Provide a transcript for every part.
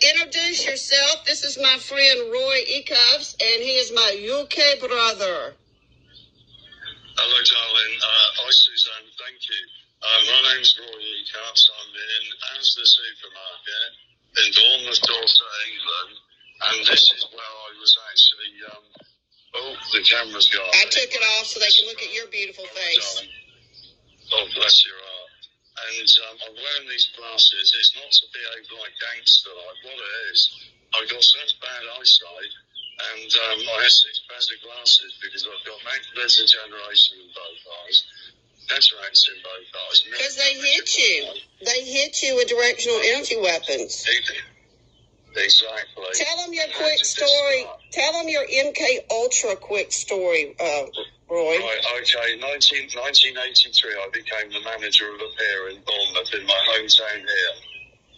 introduce yourself. This is my friend Roy Eacups, and he is my UK brother. Hello, darling. Hi, Suzanne. Thank you. My name's Roy Eacups. I'm in Asda Supermarket in Bournemouth, Dorset, England. And this is where I was actually... the camera's gone. I took it off so they can look at your beautiful face. Oh, bless your heart. And I'm wearing these glasses. It's not to behave like gangster, like what it is. I got such bad eyesight, and I had 6 pairs of glasses because I've got macular degeneration in both eyes, cataracts in both eyes. Because they hit you. They hit you with directional energy weapons. Exactly. Tell them your quick story. Tell them your MK Ultra quick story, Roy. Right, okay. 1983, I became the manager of a pier in Bournemouth, in my hometown here.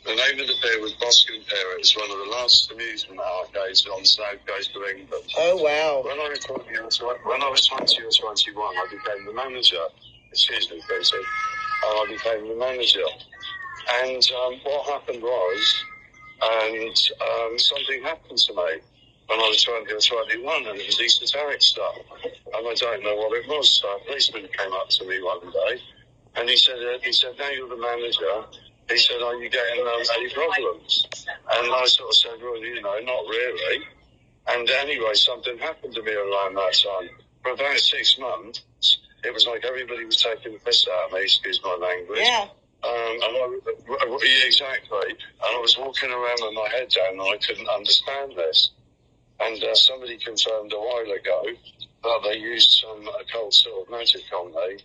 The name of the pier was Boscombe Pier. It's one of the largest amusement arcades on the south coast of England. Oh, wow. When I was 20 or 21, I became the manager. Excuse me, Peter. I became the manager. And what happened was... something happened to me when I was 20 or 21, and it was esoteric stuff. And I don't know what it was. So a policeman came up to me one day, and he said, now you're the manager. He said, are you getting any problems? And I sort of said, well, not really. And anyway, something happened to me around that time. For about 6 months, it was like everybody was taking the piss out of me, excuse my language. Yeah. Exactly. And I was walking around with my head down and I couldn't understand this. And somebody confirmed a while ago that they used some occult sort of magic on me.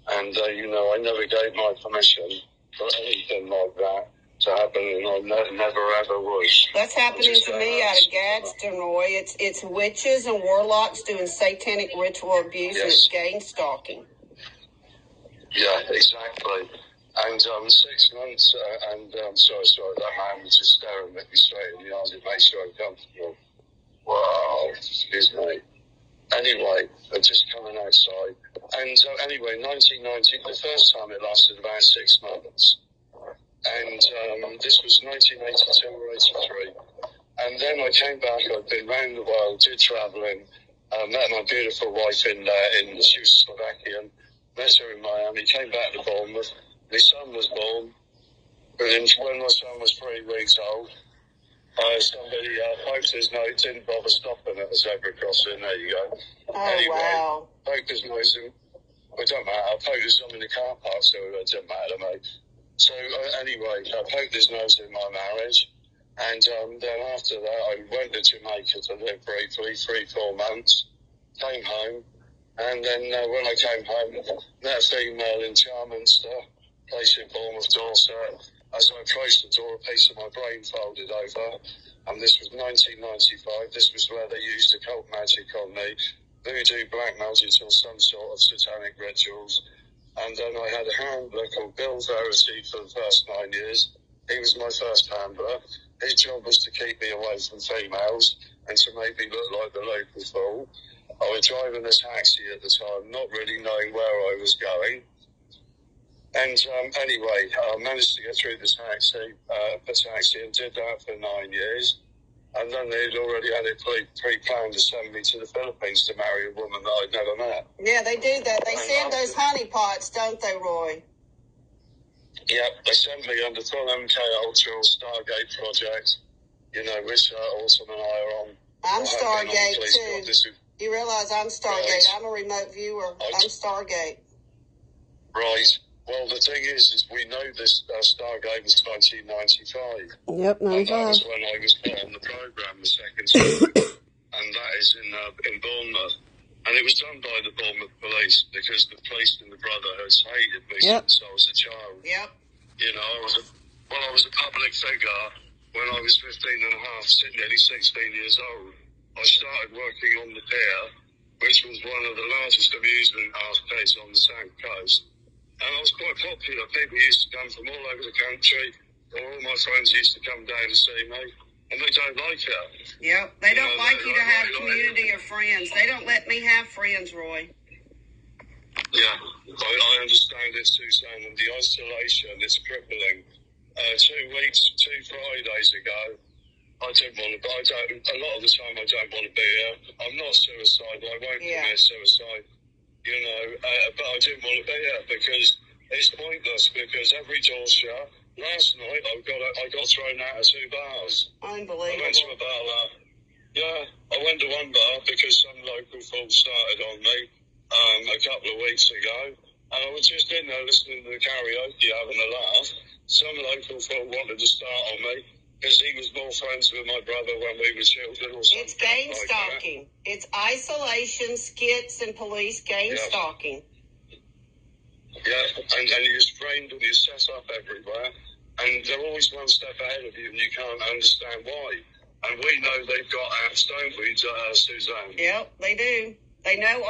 And, I never gave my permission for anything like that to happen, and I never ever was. That's happening to me out of Gadsden, Roy. It's witches and warlocks doing satanic ritual abuse, and it's gang stalking. Yeah, exactly. And 6 months, sorry, that man was just staring at me straight in the eyes. It made sure I'm comfortable. Wow, excuse me. Anyway, I'm just coming outside. And anyway, 1990, the first time it lasted about 6 months. And this was 1982 or 83. And then I came back, I'd been round the world, did travelling, met my beautiful wife in she was Slovakian, met her in Miami, came back to Bournemouth. My son was born, and when my son was 3 weeks old, somebody poked his nose, didn't bother stopping at the zebra crossing. There you go. Oh, anyway, wow. Poked his nose in. Well, it don't matter. I poked his nose in the car park, so it doesn't matter to me. So anyway, I poked his nose in my marriage, and then after that, I went to Jamaica to live briefly, 3-4 months. Came home, and then when I came home, met a female in Charminster, place in Bournemouth, Dorset. As I approached the door, a piece of my brain folded over, and this was 1995. This was where they used occult magic on me, voodoo, black magic, or some sort of satanic rituals. And then I had a handler called Bill Verity for the first 9 years. He was my first handler. His job was to keep me away from females and to make me look like the local fool. I was driving a taxi at the time, not really knowing where I was going. And anyway, I managed to get through the taxi and did that for 9 years. And then they'd already had it pre-planned to send me to the Philippines to marry a woman that I'd never met. Yeah, they do that. They send those honeypots, don't they, Roy? Yeah, they sent me under full MK Ultra Stargate project, which Autumn and I are on. I'm Stargate, too. You realize I'm Stargate. Right. I'm a remote viewer. I'm Stargate. Right. Well, the thing is we know this Stargate was 1995. Yep, 95. And that was when I was put on the programme the second time. And that is in Bournemouth. And it was done by the Bournemouth police because the police and the Brotherhoods hated me since I was a child. Yep. I was a public figure when I was 15 and a half, nearly 16 years old. I started working on the pier, which was one of the largest amusement arcades on the south coast. And I was quite popular. People used to come from all over the country. All my friends used to come down to see me. And they don't like it. Yep. They don't like you to have community or friends. They don't let me have friends, Roy. Yeah. I understand it, Suzanne. And the isolation is crippling. 2 Fridays ago, I don't want to, but a lot of the time I don't want to be here. I'm not suicidal. I won't commit suicide, you know, but I didn't want to be here because it's pointless, because every door's shut. Last night I got thrown out of 2 bars. Unbelievable. I went to a bar. I went to one bar because some local fool started on me a couple of weeks ago, and I was just in there listening to the karaoke, having a laugh. Some local fool wanted to start on me because he was more friends with my brother when we were children or something. It's game stalking. It's isolation, skits, and police game stalking. Yeah, and you're framed and you're set up everywhere, and they're always one step ahead of you, and you can't understand why. And we know they've got apps, don't we, Suzanne? Yep, they do. They know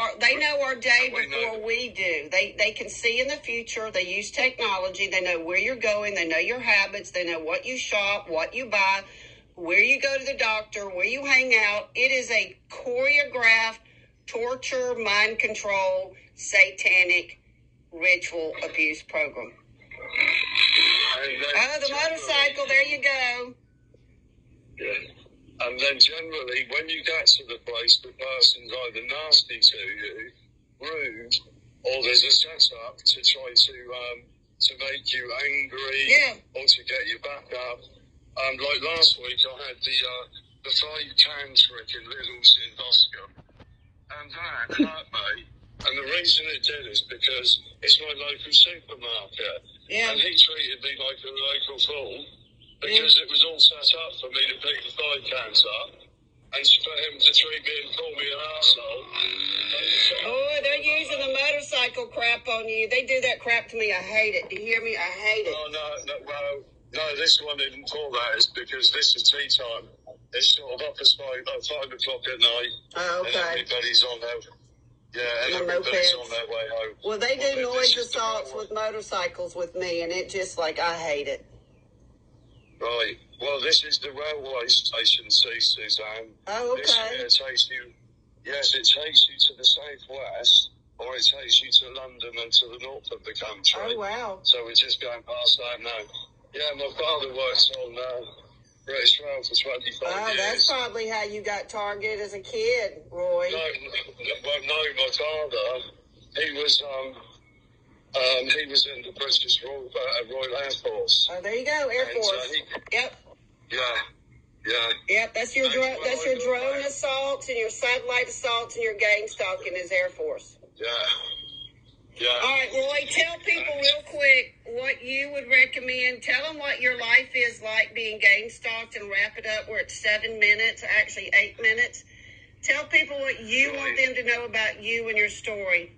our day before we do. They can see in the future. They use technology. They know where you're going. They know your habits. They know what you shop, what you buy, where you go to the doctor, where you hang out. It is a choreographed torture, mind control, satanic ritual abuse program. The motorcycle. There you go. Yeah. And then generally, when you get to the place, the person's either nasty to you, rude, or there's a setup to try to make you angry, or to get you back up. Like last week, I had the 5-can trick in Lidl's in Boscombe, and that hurt me. And the reason it did is because it's my local supermarket, and he treated me like a local fool. Because it was all set up for me to pick the 5 cans up and for him to treat me and call me an arsehole. Oh, they're using the motorcycle crap on you. They do that crap to me. I hate it. Do you hear me? I hate it. Oh, no, this one isn't for that. It's because this is tea time. It's sort of up as 5 o'clock at night. Oh, okay. And everybody's on everybody's on their way home. Well, they do noise assaults with motorcycles with me, and it just I hate it. Right. Well, this is the railway station, Suzanne. Oh, okay. This here takes you, it takes you to the southwest, or it takes you to London and to the north of the country. Oh, wow. So we're just going past that now. Yeah, my father works on British Rail for 25 years. Oh, that's probably how you got targeted as a kid, Roy. No, my father, he was in the British Royal Air Force. Oh, there you go, Air Force. Yep. Yeah. Yep, that's your drone assaults and your satellite assaults and your gang stalking is Air Force. Yeah. All right, Roy, tell people real quick what you would recommend. Tell them what your life is like being gang stalked and wrap it up. We're at 7 minutes, actually 8 minutes. Tell people what you want them to know about you and your story.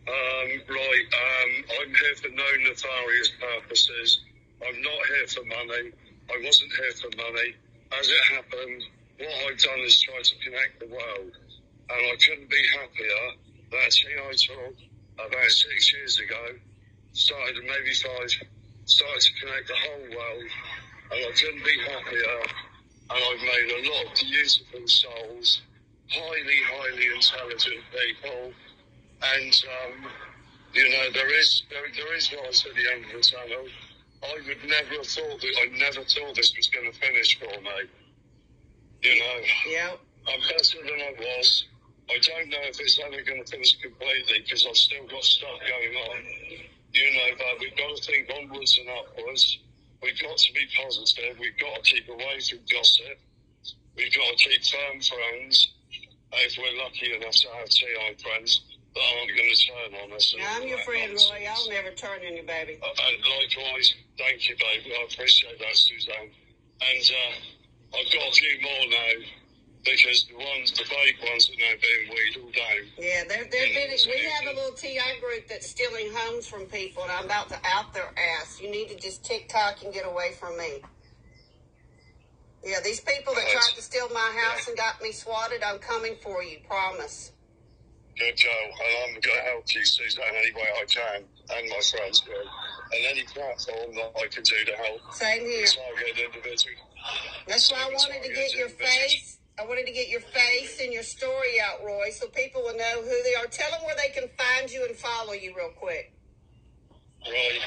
I'm here for no nefarious purposes. I'm not here for money. I wasn't here for money. As it happened, what I've done is try to connect the world. And I couldn't be happier that I talk about 6 years ago, started to connect the whole world. And I couldn't be happier. And I've made a lot of beautiful souls, highly intelligent people. And, there is light at the end of the tunnel. I never thought this was going to finish for me. Yeah. I'm better than I was. I don't know if it's ever going to finish completely because I've still got stuff going on. But we've got to think onwards and upwards. We've got to be positive. We've got to keep away from gossip. We've got to keep firm friends. If we're lucky enough to have TI friends that aren't going to turn on us. I'm your friend, Roy. I'll never turn on you, baby. And likewise, thank you, baby. I appreciate that, Suzanne. And I've got a few more now because the fake ones are now being wheedled down. Yeah, we have a little TI group that's stealing homes from people, and I'm about to out their ass. You need to just TikTok and get away from me. Yeah, these people that tried to steal my house and got me swatted, I'm coming for you, promise. Good girl, and I'm going to help you, Suzanne, any way I can, and my friends will. And any platform that I can do to help. Same here. Target individual. That's why I wanted to get your face. I wanted to get your face and your story out, Roy, so people will know who they are. Tell them where they can find you and follow you real quick. Right.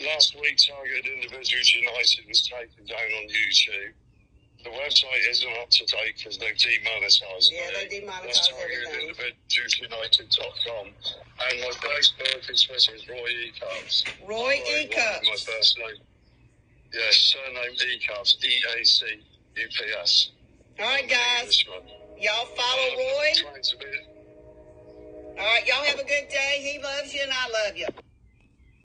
Last week, Targeted Individuals United was taken down on YouTube. The website isn't up to date because they've demonetised it. Yeah, they demonetised That's everything. TargetedIndividualsUnited.com. And my Facebook and Twitter is Roy Eacups. Roy Eacups. My first name. Yes, surname Eacups. EACUPS. All right, guys. Y'all follow Roy. All right, y'all have a good day. He loves you and I love you.